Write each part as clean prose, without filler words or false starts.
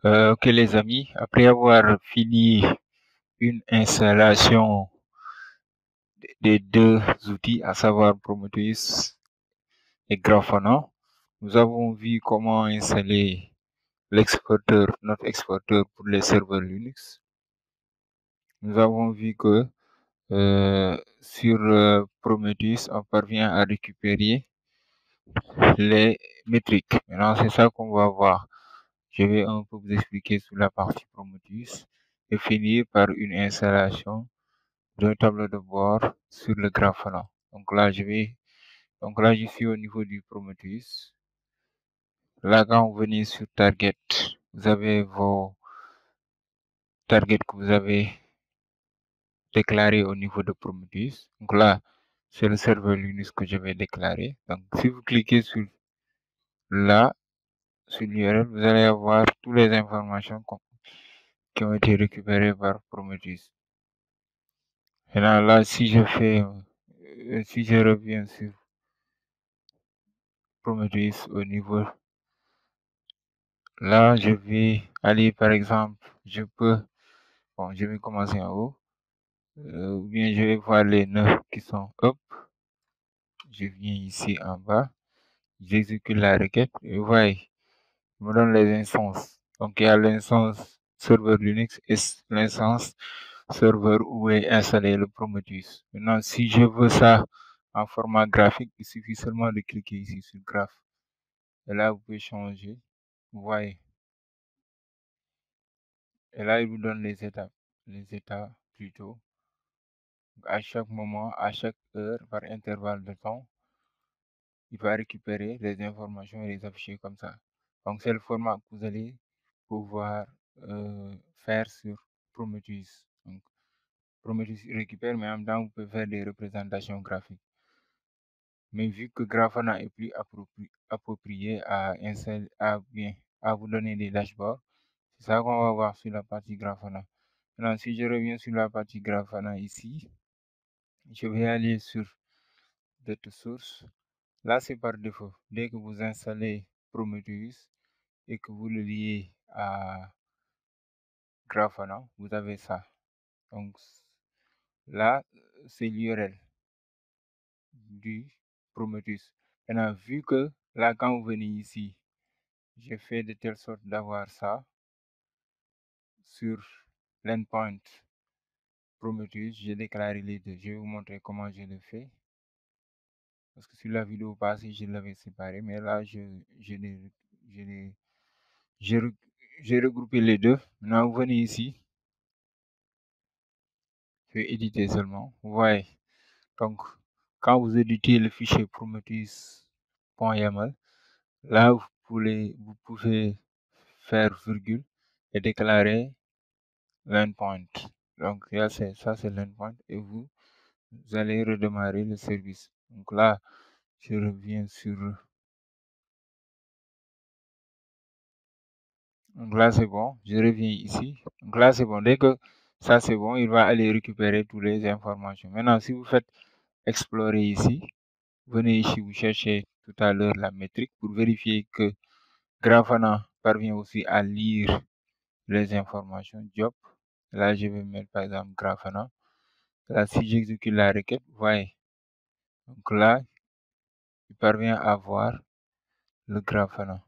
Ok les amis, après avoir fini une installation des deux outils, à savoir Prometheus et Grafana, nous avons vu comment installer notre exporteur pour les serveurs Linux. Nous avons vu que sur Prometheus, on parvient à récupérer les métriques. Maintenant, c'est ça qu'on va voir. Je vais un peu vous expliquer sur la partie Prometheus et finir par une installation d'un tableau de bord sur le Grafana. Donc là, je suis au niveau du Prometheus. Là, quand vous venez sur Target, vous avez vos targets que vous avez déclarés au niveau de Prometheus. Donc là, c'est le serveur Linux que je vais déclarer. Donc, si vous cliquez sur l'URL, vous allez avoir toutes les informations qui ont été récupérées par Prometheus. Et là, si je reviens sur Prometheus au niveau, là, je vais aller, par exemple, je vais commencer en haut, ou bien je vais voir les nœuds qui sont up. Je viens ici en bas, j'exécute la requête, et vous voyez, il me donne les instances. Donc, il y a l'instance serveur Linux et l'instance serveur où est installé le Prometheus. Maintenant, si je veux ça en format graphique, il suffit seulement de cliquer ici sur Graph. Et là, vous pouvez changer. Vous voyez. Et là, il vous donne les états plutôt. À chaque moment, à chaque heure, par intervalle de temps, il va récupérer les informations et les afficher comme ça. Donc, c'est le format que vous allez pouvoir faire sur Prometheus. Donc, Prometheus récupère, mais en même temps, vous pouvez faire des représentations graphiques. Mais vu que Grafana est plus approprié à vous donner des dashboards, c'est ça qu'on va voir sur la partie Grafana. Maintenant, si je reviens sur la partie Grafana ici, je vais aller sur Data Source. Là, c'est par défaut. Dès que vous installez Prometheus et que vous le liez à Grafana, vous avez ça. Donc là, c'est l'URL du Prometheus. Maintenant, vu que là, quand vous venez ici, j'ai fait de telle sorte d'avoir ça sur l'endpoint Prometheus, j'ai déclaré les deux. Je vais vous montrer comment je le fais. Parce que sur la vidéo passée, je l'avais séparé, mais là, j'ai regroupé les deux. Maintenant, vous venez ici. Je vais éditer seulement. Vous voyez. Donc, quand vous éditez le fichier prometheus.yaml, là, vous pouvez faire virgule et déclarer l'endpoint. Donc, là, ça, c'est l'endpoint et vous allez redémarrer le service. Donc là, je reviens sur... Donc là, c'est bon. Je reviens ici. Donc là, c'est bon. Dès que ça, c'est bon, il va aller récupérer toutes les informations. Maintenant, si vous faites explorer ici, venez ici, vous cherchez tout à l'heure la métrique pour vérifier que Grafana parvient aussi à lire les informations job. Là, je vais mettre par exemple Grafana. Là, si j'exécute la requête, vous voyez. Donc là, il parvient à voir le Grafana,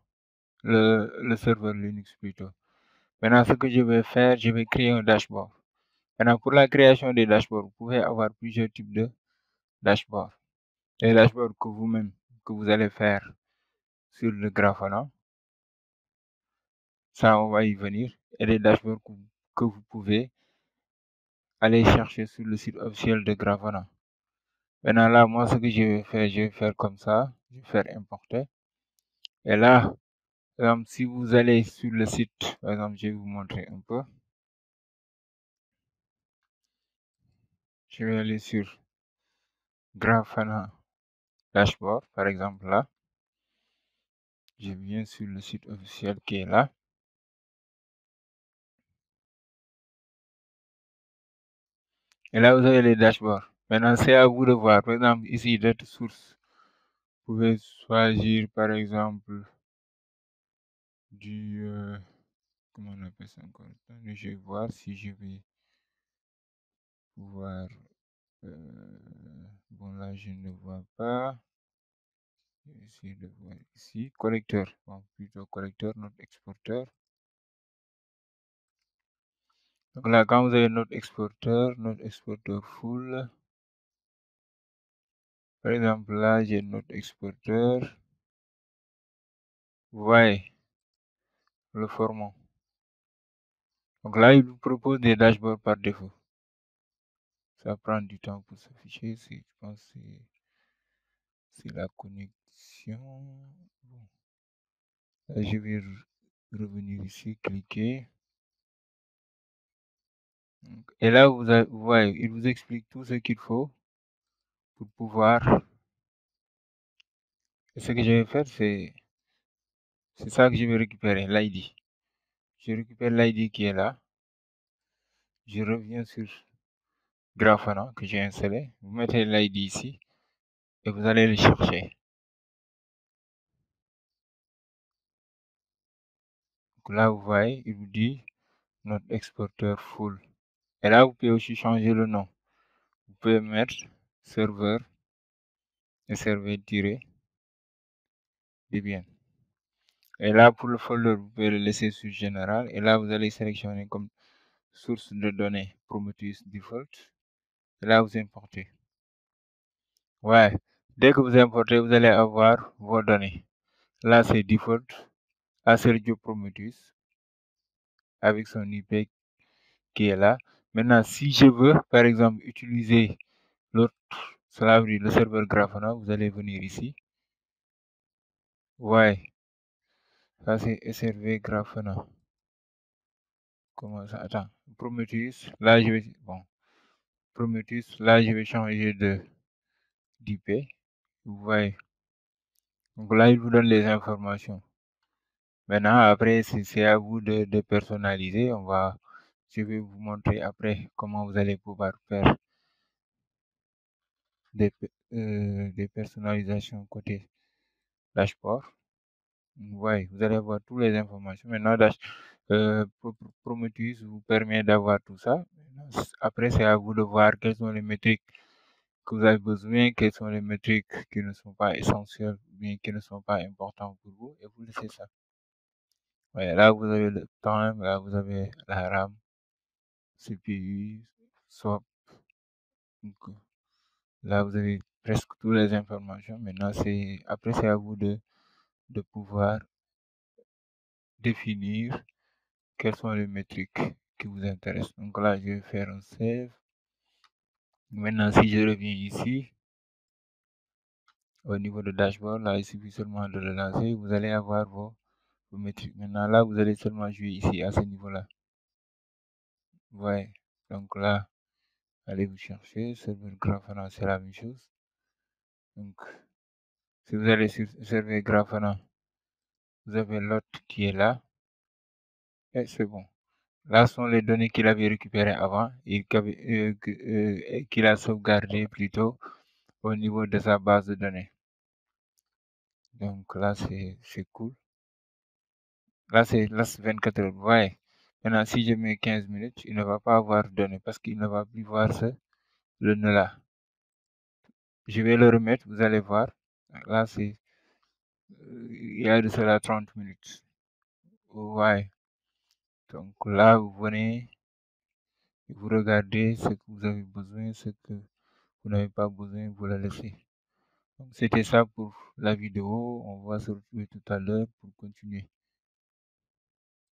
le serveur Linux plutôt. Maintenant, ce que je vais faire, je vais créer un dashboard. Maintenant, pour la création des dashboards, vous pouvez avoir plusieurs types de dashboards. Les dashboards que vous allez faire sur le Grafana, ça, on va y venir. Et les dashboards que vous pouvez aller chercher sur le site officiel de Grafana. Maintenant, là, moi, ce que je vais faire comme ça. Je vais faire importer. Et là, par exemple, si vous allez sur le site, par exemple, je vais vous montrer un peu. Je vais aller sur Grafana Dashboard, par exemple, là. Je viens sur le site officiel qui est là. Et là, vous avez les dashboards. Maintenant, c'est à vous de voir. Par exemple, ici, data source. Vous pouvez choisir, par exemple, du comment on appelle ça encore? Attendez, je vais voir si je vais pouvoir. Bon, là, je ne vois pas. Je vais essayer de voir ici. Collecteur. Bon, plutôt collecteur, notre exporteur. Donc là, quand vous avez notre exporteur full, par exemple, là, j'ai notre exporteur. Vous voyez le format. Donc là, il vous propose des dashboards par défaut. Ça prend du temps pour s'afficher. Je pense que c'est la connexion. Bon. Là, je vais revenir ici, cliquer. Et là, vous voyez, il vous explique tout ce qu'il faut pour pouvoir. Et ce que je vais faire, c'est ça que je vais récupérer, l'ID. Je récupère l'ID qui est là. Je reviens sur Grafana que j'ai installé. Vous mettez l'ID ici et vous allez le chercher. Donc là, vous voyez, il vous dit notre exporteur full. Et là, vous pouvez aussi changer le nom. Vous pouvez mettre serveur et serveur tiré Debian. Et là, pour le folder, vous pouvez le laisser sur général. Et là, vous allez sélectionner comme source de données Prometheus Default. Et là, vous importez. Ouais. Dès que vous importez, vous allez avoir vos données. Là, c'est Default. Là, c'est le job Prometheus avec son IP qui est là. Maintenant, si je veux, par exemple, utiliser l'autre, cela veut dire le serveur Grafana, vous allez venir ici. Ouais. Ça, c'est SRV Grafana. Comment ça? Attends. Prometheus. Là, je vais. Bon. Prometheus. Là, je vais changer d'IP. Vous voyez. Donc là, il vous donne les informations. Maintenant, après, c'est à vous de personnaliser. Je vais vous montrer après comment vous allez pouvoir faire des personnalisations côté dashboard. Vous voyez, vous allez avoir toutes les informations. Maintenant, Prometheus vous permet d'avoir tout ça. Après, c'est à vous de voir quelles sont les métriques que vous avez besoin, quelles sont les métriques qui ne sont pas essentielles, bien qui ne sont pas importantes pour vous, et vous laissez ça. Ouais, là, vous avez le time, là, vous avez la RAM, CPU, swap. Donc, là, vous avez presque toutes les informations. Maintenant, après, c'est à vous de pouvoir définir quelles sont les métriques qui vous intéressent. Donc là, je vais faire un save. Maintenant, si je reviens ici, au niveau de dashboard, là, il suffit seulement de le lancer. Vous allez avoir vos métriques. Maintenant, là, vous allez seulement jouer ici, à ce niveau-là. Ouais. Donc là, allez vous chercher. Serveur Grafana, c'est la même chose. Donc, si vous allez sur serveur Grafana, vous avez l'autre qui est là. Et c'est bon. Là sont les données qu'il avait récupérées avant et qu'il a sauvegardées plutôt au niveau de sa base de données. Donc là, c'est cool. Là, c'est 24 heures. Ouais. Maintenant, si je mets 15 minutes, il ne va pas avoir de données parce qu'il ne va plus voir le nœud là. Je vais le remettre, vous allez voir. Là, il y a de cela 30 minutes. Ouais. Donc là, vous venez, vous regardez ce que vous avez besoin, ce que vous n'avez pas besoin, vous le laissez. Donc c'était ça pour la vidéo. On va se retrouver tout à l'heure pour continuer.